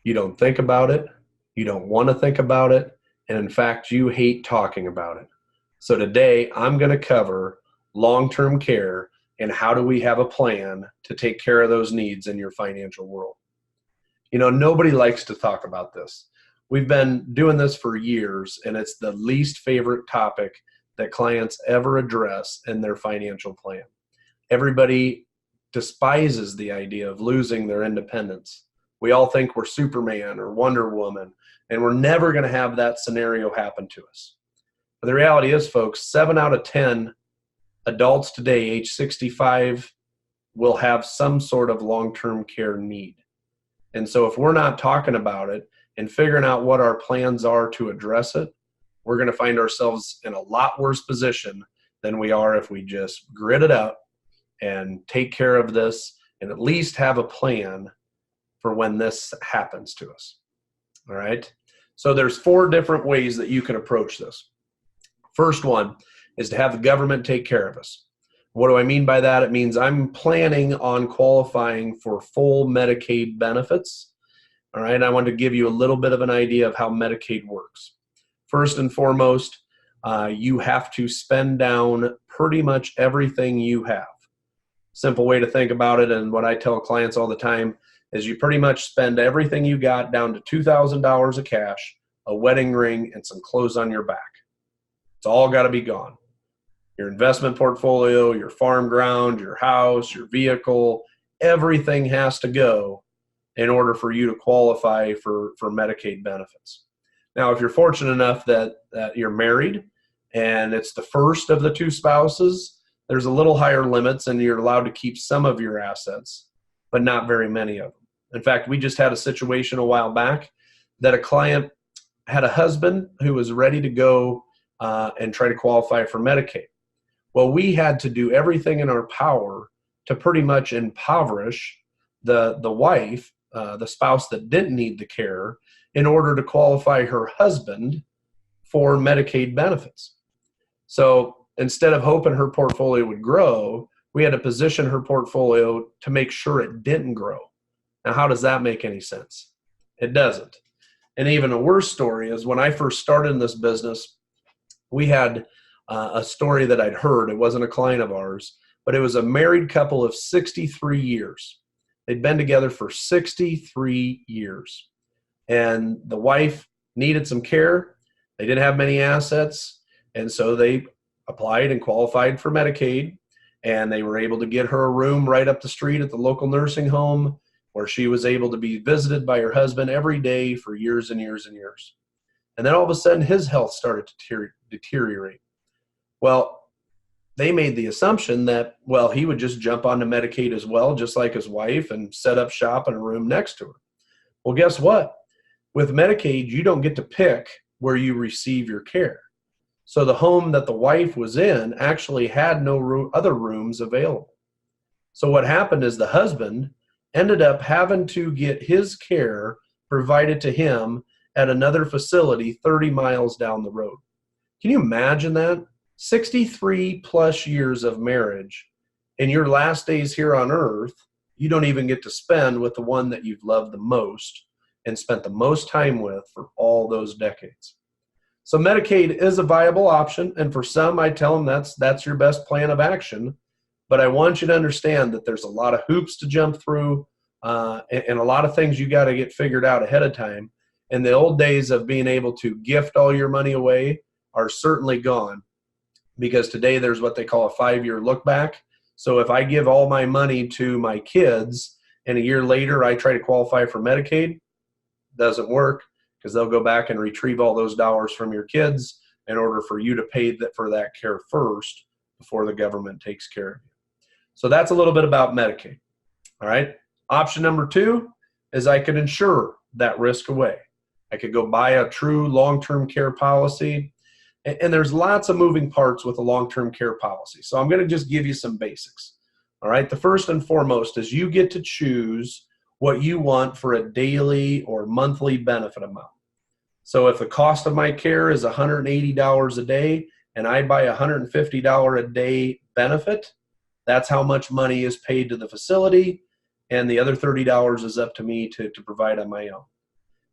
You don't think about it. You don't want to think about it. And in fact, you hate talking about it. So today I'm going to cover long-term care and how do we have a plan to take care of those needs in your financial world. You know, nobody likes to talk about this. We've been doing this for years, and it's the least favorite topic that clients ever address in their financial plan. Everybody despises the idea of losing their independence. We all think we're Superman or Wonder Woman, and we're never going to have that scenario happen to us. But the reality is, folks, 7 out of 10 adults today, age 65, will have some sort of long-term care need. And so if we're not talking about it and figuring out what our plans are to address it, we're going to find ourselves in a lot worse position than we are if we just grit it out and take care of this and at least have a plan for when this happens to us. All right. So there's 4 different ways that you can approach this. First one is to have the government take care of us. What do I mean by that? It means I'm planning on qualifying for full Medicaid benefits. All right. I want to give you a little bit of an idea of how Medicaid works. First and foremost, you have to spend down pretty much everything you have. Simple way to think about it, and what I tell clients all the time, is you pretty much spend everything you got down to $2,000 of cash, a wedding ring, and some clothes on your back. It's all got to be gone. Your investment portfolio, your farm ground, your house, your vehicle, everything has to go in order for you to qualify for Medicaid benefits. Now, if you're fortunate enough that you're married and it's the first of the 2 spouses, there's a little higher limits and you're allowed to keep some of your assets, but not very many of them. In fact, we just had a situation a while back that a client had a husband who was ready to go and try to qualify for Medicaid. Well, we had to do everything in our power to pretty much impoverish the wife, the spouse that didn't need the care, in order to qualify her husband for Medicaid benefits. So instead of hoping her portfolio would grow, we had to position her portfolio to make sure it didn't grow. Now, how does that make any sense? It doesn't. And even a worse story is when I first started in this business, we had a story that I'd heard. It wasn't a client of ours, but it was a married couple of 63 years. They'd been together for 63 years. And the wife needed some care. They didn't have many assets. And so they applied and qualified for Medicaid. And they were able to get her a room right up the street at the local nursing home where she was able to be visited by her husband every day for years and years and years. And then all of a sudden, his health started to deteriorate. Well, they made the assumption that, well, he would just jump onto Medicaid as well, just like his wife, and set up shop in a room next to her. Well, guess what? With Medicaid, you don't get to pick where you receive your care. So the home that the wife was in actually had no other rooms available. So what happened is the husband ended up having to get his care provided to him at another facility 30 miles down the road. Can you imagine that? 63 plus years of marriage, in your last days here on earth, you don't even get to spend with the one that you've loved the most and spent the most time with for all those decades. So Medicaid is a viable option, and for some, I tell them that's your best plan of action. But I want you to understand that there's a lot of hoops to jump through and a lot of things you got to get figured out ahead of time. And the old days of being able to gift all your money away are certainly gone, because today there's what they call a 5-year look back. So if I give all my money to my kids and a year later I try to qualify for Medicaid, doesn't work, because they'll go back and retrieve all those dollars from your kids in order for you to pay for that care first before the government takes care of you. So that's a little bit about Medicaid. All right. Option number 2 is I could insure that risk away. I could go buy a true long-term care policy. And there's lots of moving parts with a long-term care policy. So I'm going to just give you some basics. All right. The first and foremost is you get to choose what you want for a daily or monthly benefit amount. So if the cost of my care is $180 a day and I buy a $150 a day benefit, that's how much money is paid to the facility, and the other $30 is up to me to provide on my own.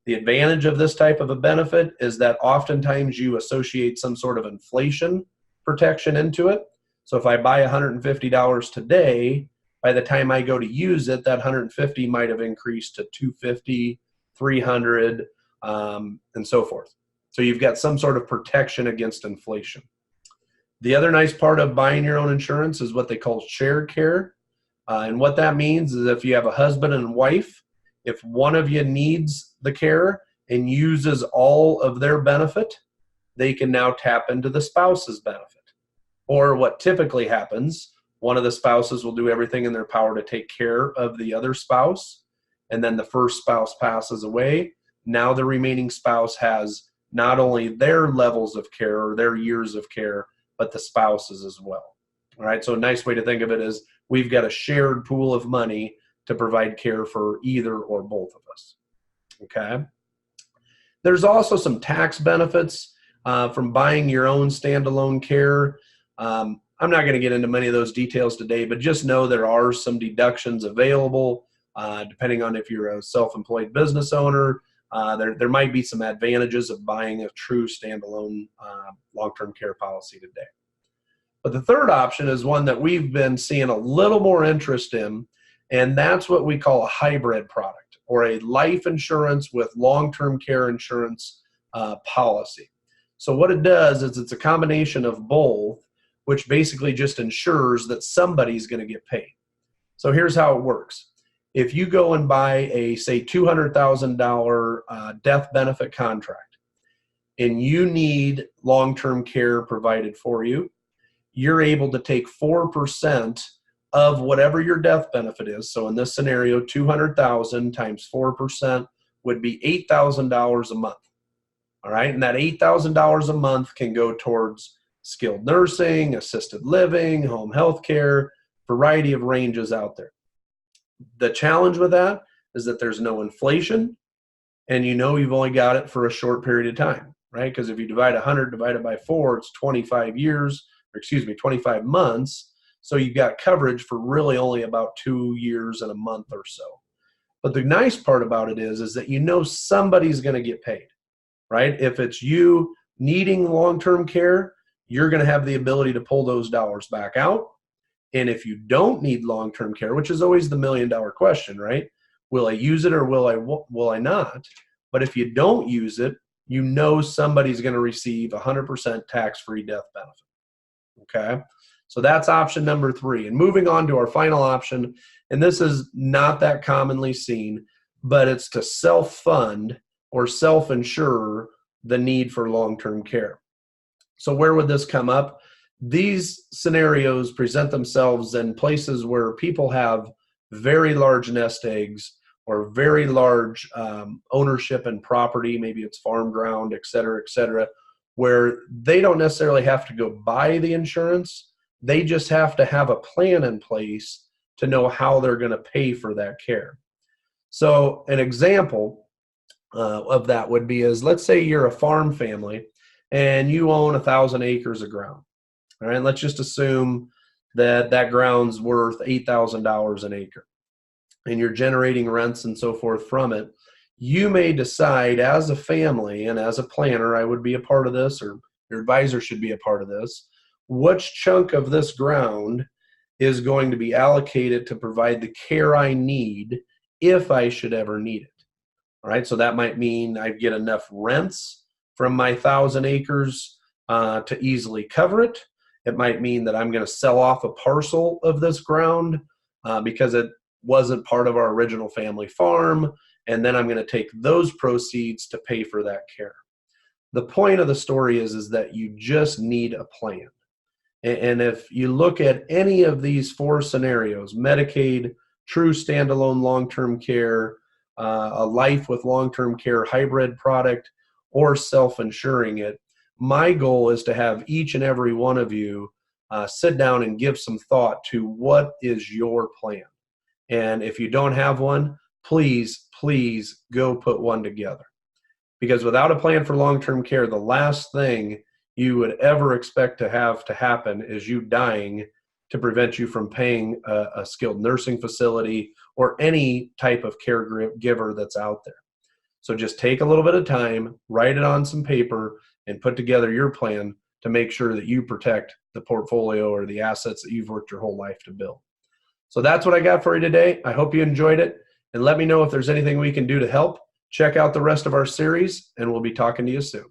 The advantage of this type of a benefit is that oftentimes you associate some sort of inflation protection into it. So if I buy $150 today, by the time I go to use it, that 150 might have increased to 250, 300, and so forth. So you've got some sort of protection against inflation. The other nice part of buying your own insurance is what they call shared care. And what that means is if you have a husband and wife, if one of you needs the care and uses all of their benefit, they can now tap into the spouse's benefit. Or what typically happens, one of the spouses will do everything in their power to take care of the other spouse, and then the first spouse passes away. Now the remaining spouse has not only their levels of care or their years of care, but the spouse's as well. All right, so a nice way to think of it is we've got a shared pool of money to provide care for either or both of us. Okay. There's also some tax benefits from buying your own standalone care. I'm not going to get into many of those details today, but just know there are some deductions available depending on if you're a self-employed business owner. There might be some advantages of buying a true standalone long-term care policy today. But the third option is one that we've been seeing a little more interest in, and that's what we call a hybrid product, or a life insurance with long-term care insurance policy. So what it does is it's a combination of both, which basically just ensures that somebody's going to get paid. So here's how it works. If you go and buy a, say, $200,000 death benefit contract, and you need long-term care provided for you, you're able to take 4% of whatever your death benefit is. So in this scenario, 200,000 times 4% would be $8,000 a month. All right, and that $8,000 a month can go towards skilled nursing, assisted living, home health care, variety of ranges out there. The challenge with that is that there's no inflation, and you know you've only got it for a short period of time, right? Because if you divide 100 divided by 4, it's 25 years, or excuse me, 25 months. So you've got coverage for really only about 2 years and a month or so. But the nice part about it is that you know somebody's going to get paid, right? If it's you needing long-term care, you're going to have the ability to pull those dollars back out. And if you don't need long-term care, which is always the million-dollar question, right? Will I use it or will I not? But if you don't use it, you know somebody's going to receive 100% tax-free death benefit. Okay, so that's option number 3. And moving on to our final option, and this is not that commonly seen, but it's to self-fund or self-insure the need for long-term care. So where would this come up? These scenarios present themselves in places where people have very large nest eggs or very large ownership and property, maybe it's farm ground, et cetera, where they don't necessarily have to go buy the insurance. They just have to have a plan in place to know how they're going to pay for that care. So an example of that would be is, let's say you're a farm family and you own 1,000 acres of ground. All right, let's just assume that that ground's worth $8,000 an acre and you're generating rents and so forth from it. You may decide as a family and as a planner, I would be a part of this, or your advisor should be a part of this, which chunk of this ground is going to be allocated to provide the care I need if I should ever need it. All right, so that might mean I get enough rents from my 1,000 acres to easily cover it. It might mean that I'm going to sell off a parcel of this ground because it wasn't part of our original family farm, and then I'm going to take those proceeds to pay for that care. The point of the story is that you just need a plan. And if you look at any of these 4 scenarios, Medicaid, true standalone long-term care, a life with long-term care hybrid product, or self-insuring it, my goal is to have each and every one of you sit down and give some thought to what is your plan. And if you don't have one, please go put one together. Because without a plan for long-term care, the last thing you would ever expect to have to happen is you dying to prevent you from paying a skilled nursing facility or any type of caregiver that's out there. So just take a little bit of time, write it on some paper, and put together your plan to make sure that you protect the portfolio or the assets that you've worked your whole life to build. So that's what I got for you today. I hope you enjoyed it, and let me know if there's anything we can do to help. Check out the rest of our series, and we'll be talking to you soon.